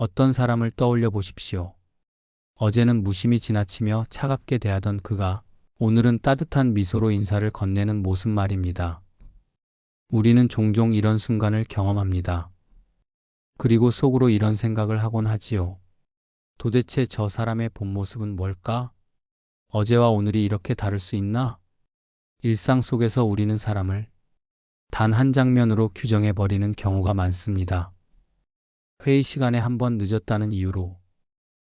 어떤 사람을 떠올려 보십시오. 어제는 무심히 지나치며 차갑게 대하던 그가 오늘은 따뜻한 미소로 인사를 건네는 모습 말입니다. 우리는 종종 이런 순간을 경험합니다. 그리고 속으로 이런 생각을 하곤 하지요. 도대체 저 사람의 본 모습은 뭘까? 어제와 오늘이 이렇게 다를 수 있나? 일상 속에서 우리는 사람을 단 한 장면으로 규정해버리는 경우가 많습니다. 회의 시간에 한 번 늦었다는 이유로,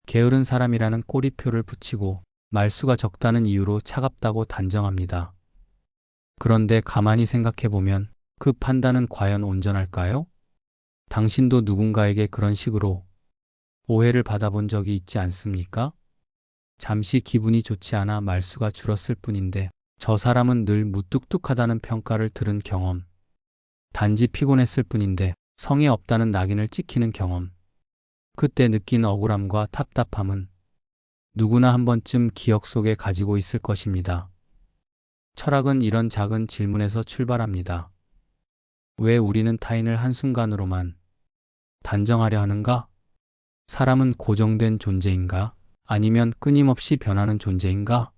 게으른 사람이라는 꼬리표를 붙이고 말수가 적다는 이유로 차갑다고 단정합니다. 그런데 가만히 생각해보면 그 판단은 과연 온전할까요? 당신도 누군가에게 그런 식으로 오해를 받아본 적이 있지 않습니까? 잠시 기분이 좋지 않아 말수가 줄었을 뿐인데 저 사람은 늘 무뚝뚝하다는 평가를 들은 경험, 단지 피곤했을 뿐인데 성의 없다는 낙인을 찍히는 경험, 그때 느낀 억울함과 답답함은 누구나 한 번쯤 기억 속에 가지고 있을 것입니다. 철학은 이런 작은 질문에서 출발합니다. 왜 우리는 타인을 한순간으로만 단정하려 하는가? 사람은 고정된 존재인가? 아니면 끊임없이 변하는 존재인가?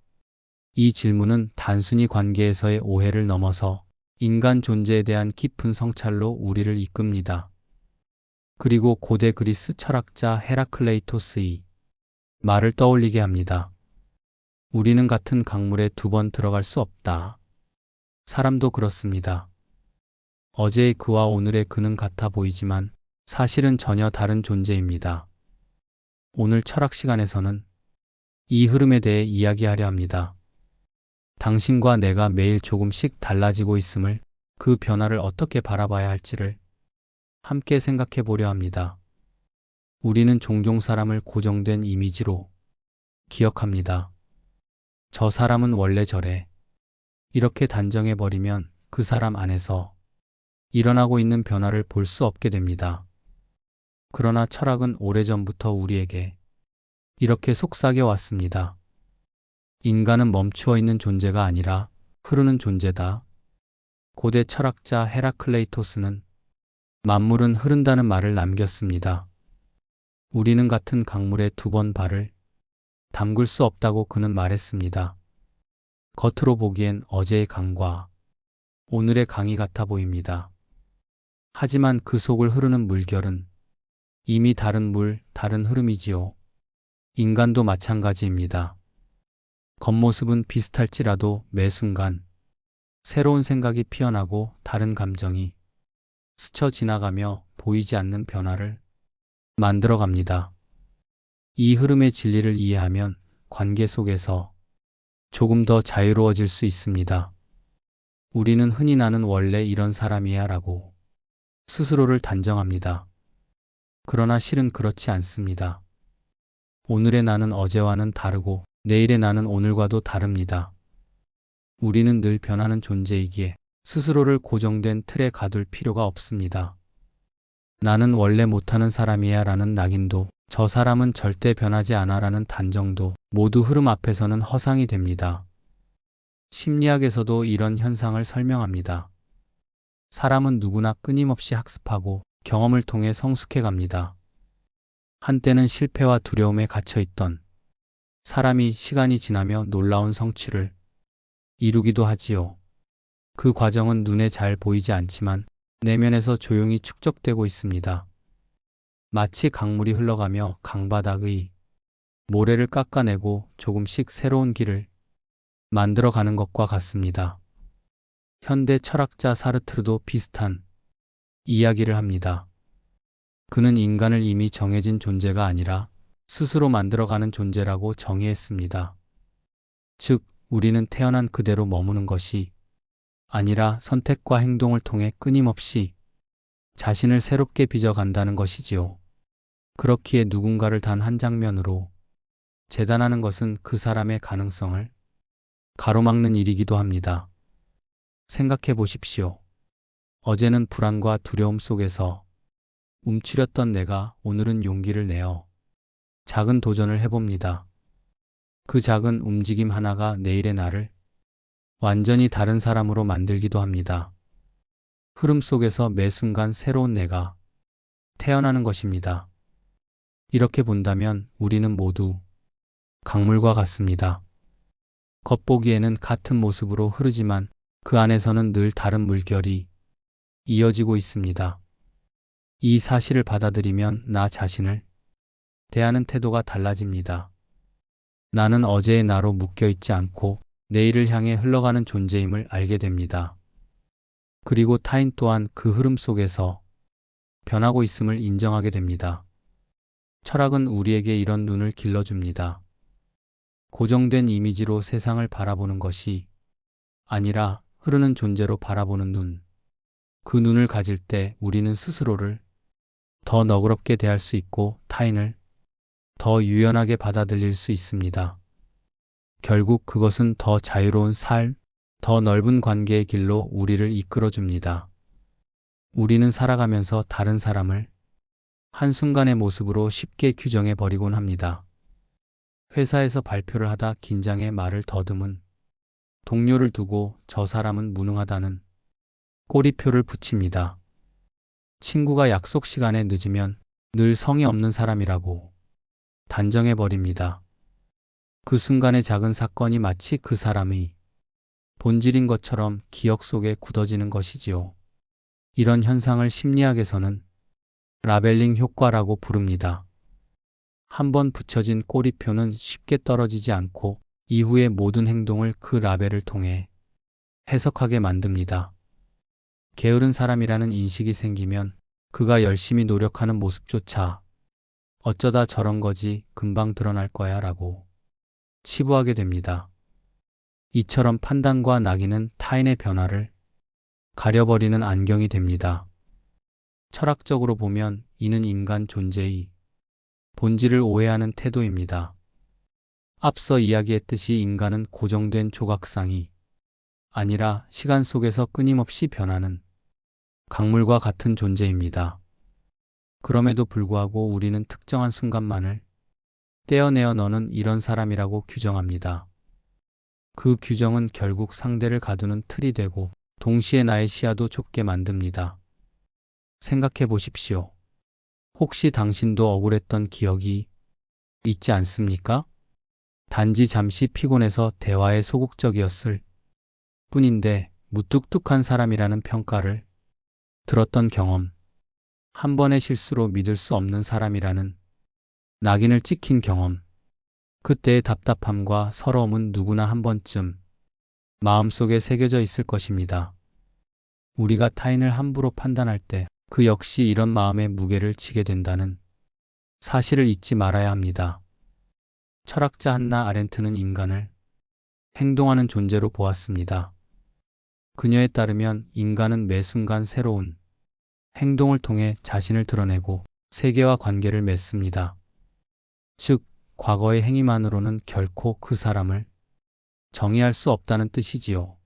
이 질문은 단순히 관계에서의 오해를 넘어서 인간 존재에 대한 깊은 성찰로 우리를 이끕니다. 그리고 고대 그리스 철학자 헤라클레이토스의 말을 떠올리게 합니다. 우리는 같은 강물에 두 번 들어갈 수 없다. 사람도 그렇습니다. 어제의 그와 오늘의 그는 같아 보이지만 사실은 전혀 다른 존재입니다. 오늘 철학 시간에서는 이 흐름에 대해 이야기하려 합니다. 당신과 내가 매일 조금씩 달라지고 있음을, 그 변화를 어떻게 바라봐야 할지를 함께 생각해 보려 합니다. 우리는 종종 사람을 고정된 이미지로 기억합니다. 저 사람은 원래 저래. 이렇게 단정해 버리면 그 사람 안에서 일어나고 있는 변화를 볼 수 없게 됩니다. 그러나 철학은 오래전부터 우리에게 이렇게 속삭여 왔습니다. 인간은 멈추어 있는 존재가 아니라 흐르는 존재다. 고대 철학자 헤라클레이토스는 만물은 흐른다는 말을 남겼습니다. 우리는 같은 강물에 두 번 발을 담글 수 없다고 그는 말했습니다. 겉으로 보기엔 어제의 강과 오늘의 강이 같아 보입니다. 하지만 그 속을 흐르는 물결은 이미 다른 물, 다른 흐름이지요. 인간도 마찬가지입니다. 겉모습은 비슷할지라도 매 순간 새로운 생각이 피어나고 다른 감정이 스쳐 지나가며 보이지 않는 변화를 만들어갑니다. 이 흐름의 진리를 이해하면 관계 속에서 조금 더 자유로워질 수 있습니다. 우리는 흔히 나는 원래 이런 사람이야 라고 스스로를 단정합니다. 그러나 실은 그렇지 않습니다. 오늘의 나는 어제와는 다르고 내일의 나는 오늘과도 다릅니다. 우리는 늘 변하는 존재이기에 스스로를 고정된 틀에 가둘 필요가 없습니다. 나는 원래 못하는 사람이야 라는 낙인도, 저 사람은 절대 변하지 않아 라는 단정도 모두 흐름 앞에서는 허상이 됩니다. 심리학에서도 이런 현상을 설명합니다. 사람은 누구나 끊임없이 학습하고 경험을 통해 성숙해 갑니다. 한때는 실패와 두려움에 갇혀있던 사람이 시간이 지나며 놀라운 성취를 이루기도 하지요. 그 과정은 눈에 잘 보이지 않지만 내면에서 조용히 축적되고 있습니다. 마치 강물이 흘러가며 강바닥의 모래를 깎아내고 조금씩 새로운 길을 만들어가는 것과 같습니다. 현대 철학자 사르트르도 비슷한 이야기를 합니다. 그는 인간을 이미 정해진 존재가 아니라 스스로 만들어가는 존재라고 정의했습니다. 즉, 우리는 태어난 그대로 머무는 것이 아니라 선택과 행동을 통해 끊임없이 자신을 새롭게 빚어간다는 것이지요. 그렇기에 누군가를 단 한 장면으로 재단하는 것은 그 사람의 가능성을 가로막는 일이기도 합니다. 생각해 보십시오. 어제는 불안과 두려움 속에서 움츠렸던 내가 오늘은 용기를 내어 작은 도전을 해봅니다. 그 작은 움직임 하나가 내일의 나를 완전히 다른 사람으로 만들기도 합니다. 흐름 속에서 매 순간 새로운 내가 태어나는 것입니다. 이렇게 본다면 우리는 모두 강물과 같습니다. 겉보기에는 같은 모습으로 흐르지만 그 안에서는 늘 다른 물결이 이어지고 있습니다. 이 사실을 받아들이면 나 자신을 대하는 태도가 달라집니다. 나는 어제의 나로 묶여 있지 않고 내일을 향해 흘러가는 존재임을 알게 됩니다. 그리고 타인 또한 그 흐름 속에서 변하고 있음을 인정하게 됩니다. 철학은 우리에게 이런 눈을 길러줍니다. 고정된 이미지로 세상을 바라보는 것이 아니라 흐르는 존재로 바라보는 눈. 그 눈을 가질 때 우리는 스스로를 더 너그럽게 대할 수 있고 타인을 더 유연하게 받아들일 수 있습니다. 결국 그것은 더 자유로운 삶, 더 넓은 관계의 길로 우리를 이끌어줍니다. 우리는 살아가면서 다른 사람을 한순간의 모습으로 쉽게 규정해 버리곤 합니다. 회사에서 발표를 하다 긴장해 말을 더듬은 동료를 두고 저 사람은 무능하다는 꼬리표를 붙입니다. 친구가 약속 시간에 늦으면 늘 성의 없는 사람이라고 단정해 버립니다. 그 순간의 작은 사건이 마치 그 사람의 본질인 것처럼 기억 속에 굳어지는 것이지요. 이런 현상을 심리학에서는 라벨링 효과라고 부릅니다. 한번 붙여진 꼬리표는 쉽게 떨어지지 않고 이후의 모든 행동을 그 라벨을 통해 해석하게 만듭니다. 게으른 사람이라는 인식이 생기면 그가 열심히 노력하는 모습조차 어쩌다 저런 거지 금방 드러날 거야 라고 치부하게 됩니다. 이처럼 판단과 낙인은 타인의 변화를 가려버리는 안경이 됩니다. 철학적으로 보면 이는 인간 존재의 본질을 오해하는 태도입니다. 앞서 이야기했듯이 인간은 고정된 조각상이 아니라 시간 속에서 끊임없이 변하는 강물과 같은 존재입니다. 그럼에도 불구하고 우리는 특정한 순간만을 떼어내어 너는 이런 사람이라고 규정합니다. 그 규정은 결국 상대를 가두는 틀이 되고 동시에 나의 시야도 좁게 만듭니다. 생각해 보십시오. 혹시 당신도 억울했던 기억이 있지 않습니까? 단지 잠시 피곤해서 대화에 소극적이었을 뿐인데 무뚝뚝한 사람이라는 평가를 들었던 경험, 한 번의 실수로 믿을 수 없는 사람이라는 낙인을 찍힌 경험, 그때의 답답함과 서러움은 누구나 한 번쯤 마음속에 새겨져 있을 것입니다. 우리가 타인을 함부로 판단할 때 그 역시 이런 마음의 무게를 지게 된다는 사실을 잊지 말아야 합니다. 철학자 한나 아렌트는 인간을 행동하는 존재로 보았습니다. 그녀에 따르면 인간은 매 순간 새로운 행동을 통해 자신을 드러내고 세계와 관계를 맺습니다. 즉, 과거의 행위만으로는 결코 그 사람을 정의할 수 없다는 뜻이지요.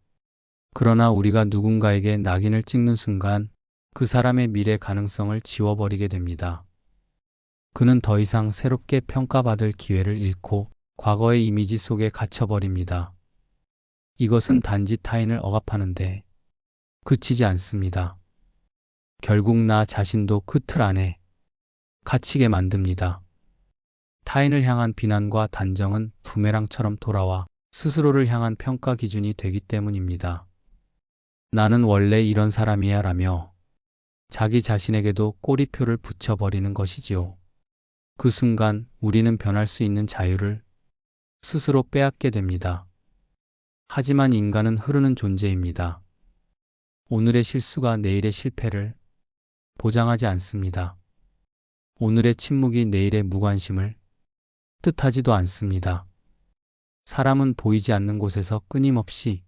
그러나 우리가 누군가에게 낙인을 찍는 순간 그 사람의 미래 가능성을 지워버리게 됩니다. 그는 더 이상 새롭게 평가받을 기회를 잃고 과거의 이미지 속에 갇혀버립니다. 이것은 단지 타인을 억압하는데 그치지 않습니다. 결국 나 자신도 그 틀 안에 갇히게 만듭니다. 타인을 향한 비난과 단정은 부메랑처럼 돌아와 스스로를 향한 평가 기준이 되기 때문입니다. 나는 원래 이런 사람이야 라며 자기 자신에게도 꼬리표를 붙여버리는 것이지요. 그 순간 우리는 변할 수 있는 자유를 스스로 빼앗게 됩니다. 하지만 인간은 흐르는 존재입니다. 오늘의 실수가 내일의 실패를 보장하지 않습니다. 오늘의 침묵이 내일의 무관심을 뜻하지도 않습니다. 사람은 보이지 않는 곳에서 끊임없이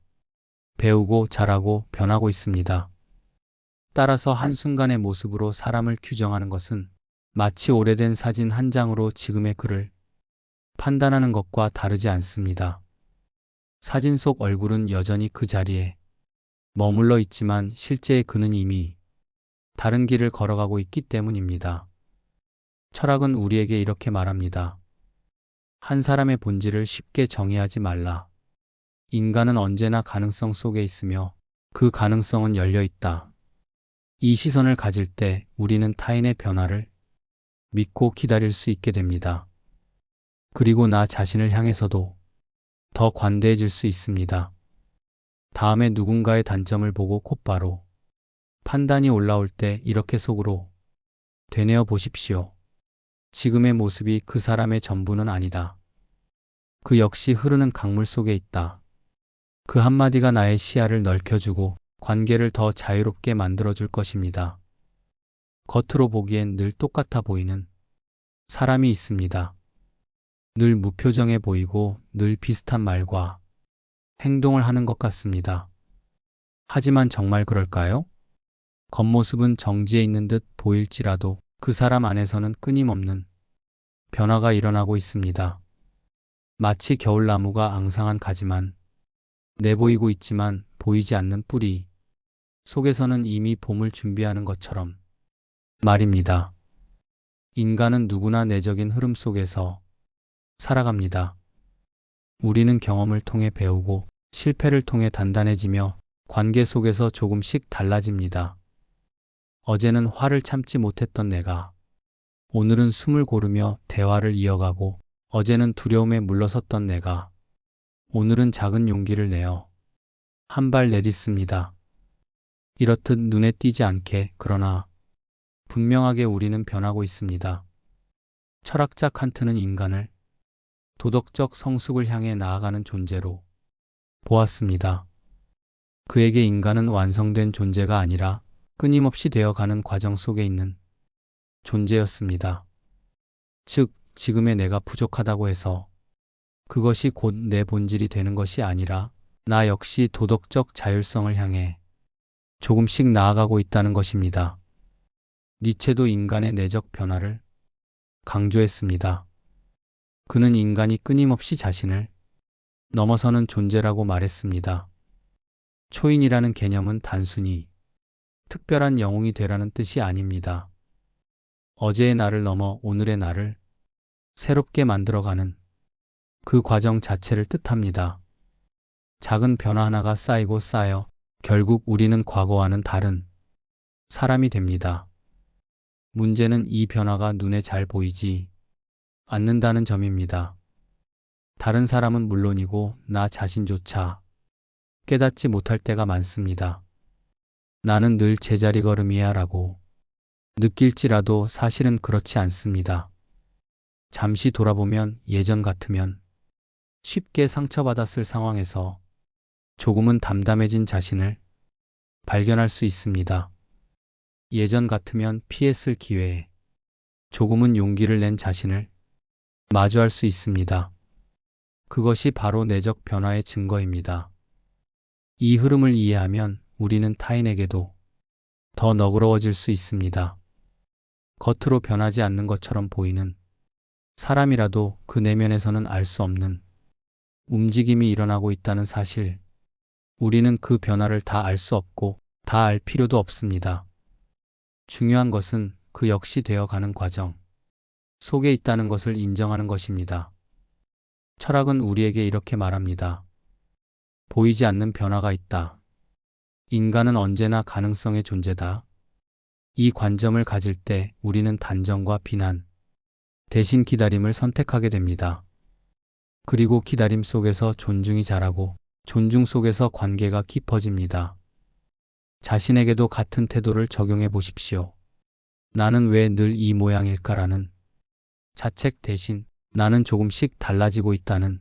배우고 자라고 변하고 있습니다. 따라서 한순간의 모습으로 사람을 규정하는 것은 마치 오래된 사진 한 장으로 지금의 그를 판단하는 것과 다르지 않습니다. 사진 속 얼굴은 여전히 그 자리에 머물러 있지만 실제의 그는 이미 다른 길을 걸어가고 있기 때문입니다. 철학은 우리에게 이렇게 말합니다. 한 사람의 본질을 쉽게 정의하지 말라. 인간은 언제나 가능성 속에 있으며 그 가능성은 열려 있다. 이 시선을 가질 때 우리는 타인의 변화를 믿고 기다릴 수 있게 됩니다. 그리고 나 자신을 향해서도 더 관대해질 수 있습니다. 다음에 누군가의 단점을 보고 곧바로 판단이 올라올 때 이렇게 속으로 되뇌어 보십시오. 지금의 모습이 그 사람의 전부는 아니다. 그 역시 흐르는 강물 속에 있다. 그 한마디가 나의 시야를 넓혀주고 관계를 더 자유롭게 만들어줄 것입니다. 겉으로 보기엔 늘 똑같아 보이는 사람이 있습니다. 늘 무표정해 보이고 늘 비슷한 말과 행동을 하는 것 같습니다. 하지만 정말 그럴까요? 겉모습은 정지해 있는 듯 보일지라도 그 사람 안에서는 끊임없는 변화가 일어나고 있습니다. 마치 겨울나무가 앙상한 가지만 내보이고 있지만 보이지 않는 뿌리 속에서는 이미 봄을 준비하는 것처럼 말입니다. 인간은 누구나 내적인 흐름 속에서 살아갑니다. 우리는 경험을 통해 배우고 실패를 통해 단단해지며 관계 속에서 조금씩 달라집니다. 어제는 화를 참지 못했던 내가 오늘은 숨을 고르며 대화를 이어가고, 어제는 두려움에 물러섰던 내가 오늘은 작은 용기를 내어 한 발 내딛습니다. 이렇듯 눈에 띄지 않게, 그러나 분명하게 우리는 변하고 있습니다. 철학자 칸트는 인간을 도덕적 성숙을 향해 나아가는 존재로 보았습니다. 그에게 인간은 완성된 존재가 아니라 끊임없이 되어가는 과정 속에 있는 존재였습니다. 즉, 지금의 내가 부족하다고 해서 그것이 곧 내 본질이 되는 것이 아니라 나 역시 도덕적 자율성을 향해 조금씩 나아가고 있다는 것입니다. 니체도 인간의 내적 변화를 강조했습니다. 그는 인간이 끊임없이 자신을 넘어서는 존재라고 말했습니다. 초인이라는 개념은 단순히 특별한 영웅이 되라는 뜻이 아닙니다. 어제의 나를 넘어 오늘의 나를 새롭게 만들어가는 그 과정 자체를 뜻합니다. 작은 변화 하나가 쌓이고 쌓여 결국 우리는 과거와는 다른 사람이 됩니다. 문제는 이 변화가 눈에 잘 보이지 않는다는 점입니다. 다른 사람은 물론이고 나 자신조차 깨닫지 못할 때가 많습니다. 나는 늘 제자리 걸음이야 라고 느낄지라도 사실은 그렇지 않습니다. 잠시 돌아보면 예전 같으면 쉽게 상처받았을 상황에서 조금은 담담해진 자신을 발견할 수 있습니다. 예전 같으면 피했을 기회에 조금은 용기를 낸 자신을 마주할 수 있습니다. 그것이 바로 내적 변화의 증거입니다. 이 흐름을 이해하면 우리는 타인에게도 더 너그러워질 수 있습니다. 겉으로 변하지 않는 것처럼 보이는 사람이라도 그 내면에서는 알 수 없는 움직임이 일어나고 있다는 사실, 우리는 그 변화를 다 알 수 없고 다 알 필요도 없습니다. 중요한 것은 그 역시 되어가는 과정 속에 있다는 것을 인정하는 것입니다. 철학은 우리에게 이렇게 말합니다. 보이지 않는 변화가 있다. 인간은 언제나 가능성의 존재다. 이 관점을 가질 때 우리는 단정과 비난 대신 기다림을 선택하게 됩니다. 그리고 기다림 속에서 존중이 자라고 존중 속에서 관계가 깊어집니다. 자신에게도 같은 태도를 적용해 보십시오. 나는 왜 늘 이 모양일까라는 자책 대신 나는 조금씩 달라지고 있다는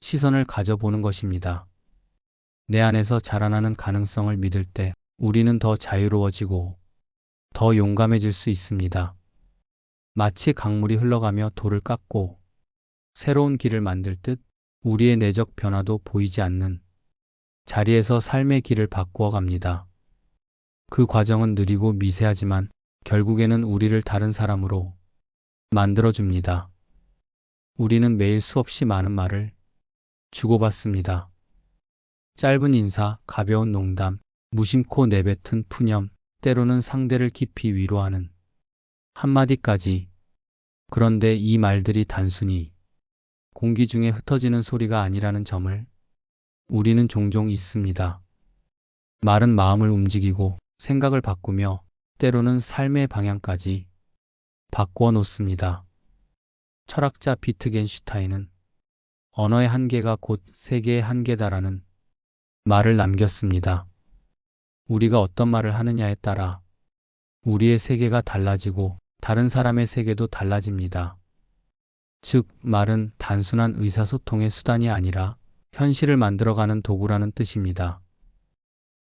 시선을 가져보는 것입니다. 내 안에서 자라나는 가능성을 믿을 때 우리는 더 자유로워지고 더 용감해질 수 있습니다. 마치 강물이 흘러가며 돌을 깎고 새로운 길을 만들 듯 우리의 내적 변화도 보이지 않는 자리에서 삶의 길을 바꾸어 갑니다. 그 과정은 느리고 미세하지만 결국에는 우리를 다른 사람으로 만들어줍니다. 우리는 매일 수없이 많은 말을 주고받습니다. 짧은 인사, 가벼운 농담, 무심코 내뱉은 푸념, 때로는 상대를 깊이 위로하는 한마디까지. 그런데 이 말들이 단순히 공기 중에 흩어지는 소리가 아니라는 점을 우리는 종종 잊습니다. 말은 마음을 움직이고 생각을 바꾸며 때로는 삶의 방향까지 바꾸어 놓습니다. 철학자 비트겐슈타인은 언어의 한계가 곧 세계의 한계다라는 말을 남겼습니다. 우리가 어떤 말을 하느냐에 따라 우리의 세계가 달라지고 다른 사람의 세계도 달라집니다. 즉, 말은 단순한 의사소통의 수단이 아니라 현실을 만들어가는 도구라는 뜻입니다.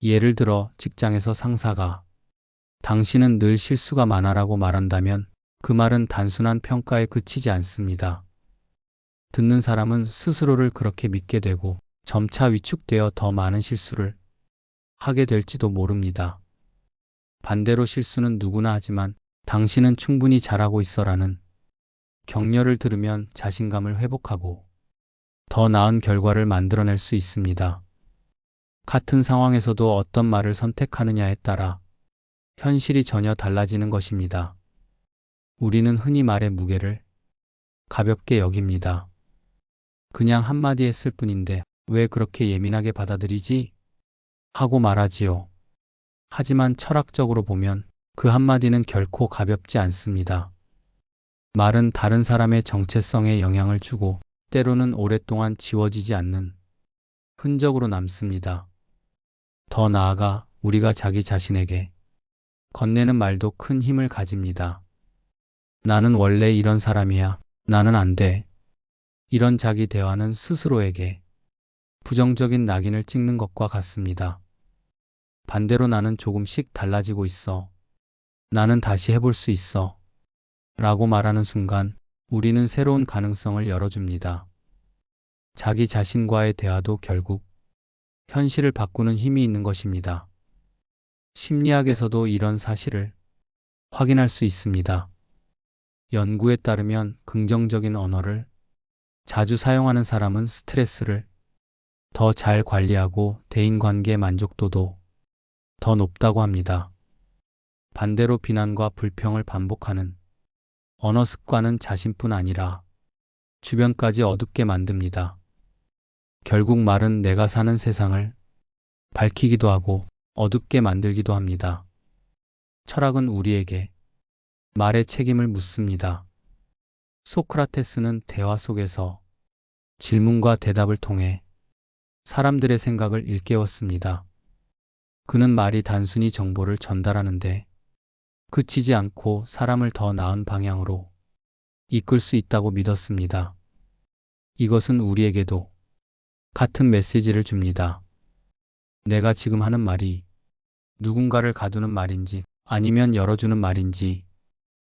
예를 들어 직장에서 상사가 당신은 늘 실수가 많아라고 말한다면 그 말은 단순한 평가에 그치지 않습니다. 듣는 사람은 스스로를 그렇게 믿게 되고 점차 위축되어 더 많은 실수를 하게 될지도 모릅니다. 반대로 실수는 누구나 하지만 당신은 충분히 잘하고 있어라는 격려를 들으면 자신감을 회복하고 더 나은 결과를 만들어낼 수 있습니다. 같은 상황에서도 어떤 말을 선택하느냐에 따라 현실이 전혀 달라지는 것입니다. 우리는 흔히 말의 무게를 가볍게 여깁니다. 그냥 한마디 했을 뿐인데 왜 그렇게 예민하게 받아들이지? 하고 말하지요. 하지만 철학적으로 보면 그 한마디는 결코 가볍지 않습니다. 말은 다른 사람의 정체성에 영향을 주고 때로는 오랫동안 지워지지 않는 흔적으로 남습니다. 더 나아가 우리가 자기 자신에게 건네는 말도 큰 힘을 가집니다. 나는 원래 이런 사람이야. 나는 안 돼. 이런 자기 대화는 스스로에게 부정적인 낙인을 찍는 것과 같습니다. 반대로 나는 조금씩 달라지고 있어. 나는 다시 해볼 수 있어. 라고 말하는 순간 우리는 새로운 가능성을 열어줍니다. 자기 자신과의 대화도 결국 현실을 바꾸는 힘이 있는 것입니다. 심리학에서도 이런 사실을 확인할 수 있습니다. 연구에 따르면 긍정적인 언어를 자주 사용하는 사람은 스트레스를 더 잘 관리하고 대인관계 만족도도 더 높다고 합니다. 반대로 비난과 불평을 반복하는 언어 습관은 자신뿐 아니라 주변까지 어둡게 만듭니다. 결국 말은 내가 사는 세상을 밝히기도 하고 어둡게 만들기도 합니다. 철학은 우리에게 말의 책임을 묻습니다. 소크라테스는 대화 속에서 질문과 대답을 통해 사람들의 생각을 일깨웠습니다. 그는 말이 단순히 정보를 전달하는데 그치지 않고 사람을 더 나은 방향으로 이끌 수 있다고 믿었습니다. 이것은 우리에게도 같은 메시지를 줍니다. 내가 지금 하는 말이 누군가를 가두는 말인지 아니면 열어주는 말인지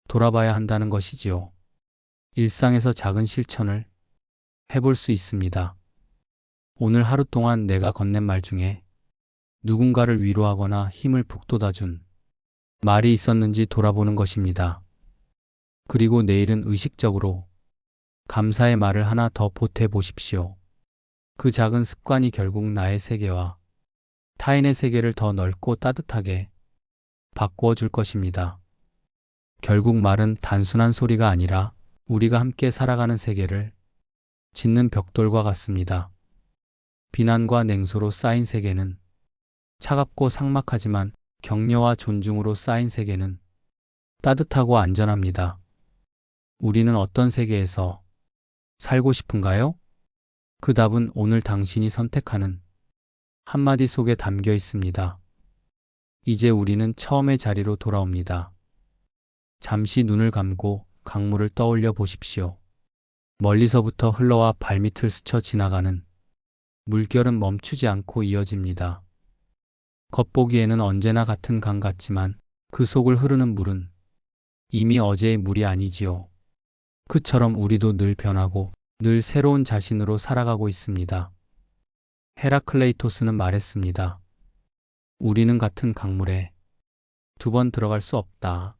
돌아봐야 한다는 것이지요. 일상에서 작은 실천을 해볼 수 있습니다. 오늘 하루 동안 내가 건넨 말 중에 누군가를 위로하거나 힘을 북돋아준 말이 있었는지 돌아보는 것입니다. 그리고 내일은 의식적으로 감사의 말을 하나 더 보태 보십시오. 그 작은 습관이 결국 나의 세계와 타인의 세계를 더 넓고 따뜻하게 바꾸어 줄 것입니다. 결국 말은 단순한 소리가 아니라 우리가 함께 살아가는 세계를 짓는 벽돌과 같습니다. 비난과 냉소로 쌓인 세계는 차갑고 삭막하지만 격려와 존중으로 쌓인 세계는 따뜻하고 안전합니다. 우리는 어떤 세계에서 살고 싶은가요? 그 답은 오늘 당신이 선택하는 한마디 속에 담겨 있습니다. 이제 우리는 처음의 자리로 돌아옵니다. 잠시 눈을 감고 강물을 떠올려 보십시오. 멀리서부터 흘러와 발밑을 스쳐 지나가는 물결은 멈추지 않고 이어집니다. 겉보기에는 언제나 같은 강 같지만 그 속을 흐르는 물은 이미 어제의 물이 아니지요. 그처럼 우리도 늘 변하고 늘 새로운 자신으로 살아가고 있습니다. 헤라클레이토스는 말했습니다. 우리는 같은 강물에 두 번 들어갈 수 없다.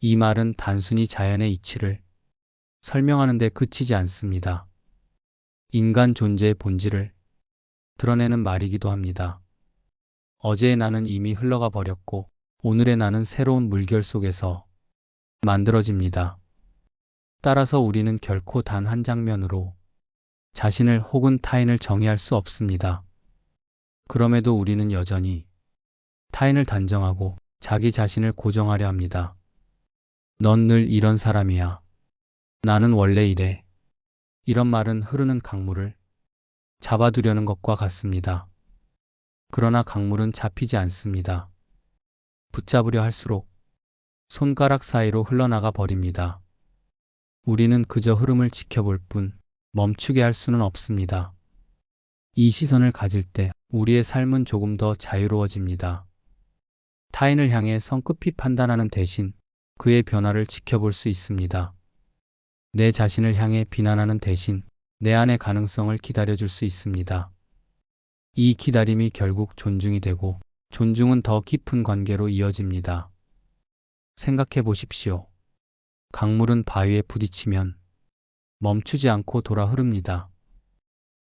이 말은 단순히 자연의 이치를 설명하는 데 그치지 않습니다. 인간 존재의 본질을 드러내는 말이기도 합니다. 어제의 나는 이미 흘러가 버렸고 오늘의 나는 새로운 물결 속에서 만들어집니다. 따라서 우리는 결코 단 한 장면으로 자신을 혹은 타인을 정의할 수 없습니다. 그럼에도 우리는 여전히 타인을 단정하고 자기 자신을 고정하려 합니다. 넌 늘 이런 사람이야. 나는 원래 이래. 이런 말은 흐르는 강물을 잡아두려는 것과 같습니다. 그러나 강물은 잡히지 않습니다. 붙잡으려 할수록 손가락 사이로 흘러나가 버립니다. 우리는 그저 흐름을 지켜볼 뿐 멈추게 할 수는 없습니다. 이 시선을 가질 때 우리의 삶은 조금 더 자유로워집니다. 타인을 향해 성급히 판단하는 대신 그의 변화를 지켜볼 수 있습니다. 내 자신을 향해 비난하는 대신 내 안의 가능성을 기다려줄 수 있습니다. 이 기다림이 결국 존중이 되고 존중은 더 깊은 관계로 이어집니다. 생각해 보십시오. 강물은 바위에 부딪히면 멈추지 않고 돌아 흐릅니다.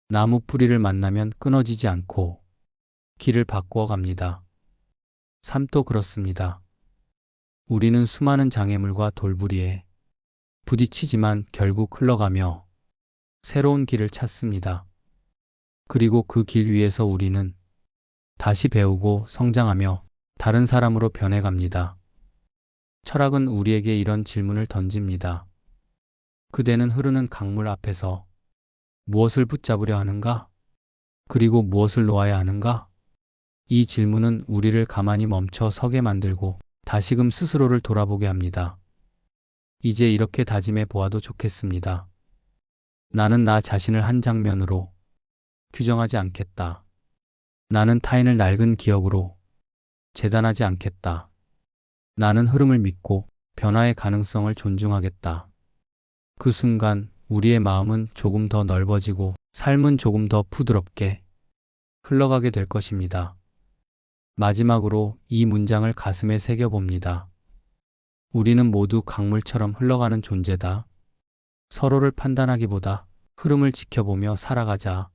나무 뿌리를 만나면 끊어지지 않고 길을 바꾸어 갑니다. 삶도 그렇습니다. 우리는 수많은 장애물과 돌부리에 부딪히지만 결국 흘러가며 새로운 길을 찾습니다. 그리고 그 길 위에서 우리는 다시 배우고 성장하며 다른 사람으로 변해갑니다. 철학은 우리에게 이런 질문을 던집니다. 그대는 흐르는 강물 앞에서 무엇을 붙잡으려 하는가? 그리고 무엇을 놓아야 하는가? 이 질문은 우리를 가만히 멈춰 서게 만들고 다시금 스스로를 돌아보게 합니다. 이제 이렇게 다짐해 보아도 좋겠습니다. 나는 나 자신을 한 장면으로 규정하지 않겠다. 나는 타인을 낡은 기억으로 재단하지 않겠다. 나는 흐름을 믿고 변화의 가능성을 존중하겠다. 그 순간 우리의 마음은 조금 더 넓어지고 삶은 조금 더 부드럽게 흘러가게 될 것입니다. 마지막으로 이 문장을 가슴에 새겨봅니다. 우리는 모두 강물처럼 흘러가는 존재다. 서로를 판단하기보다 흐름을 지켜보며 살아가자.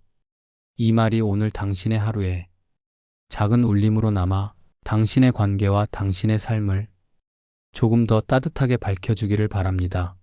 이 말이 오늘 당신의 하루에 작은 울림으로 남아 당신의 관계와 당신의 삶을 조금 더 따뜻하게 밝혀주기를 바랍니다.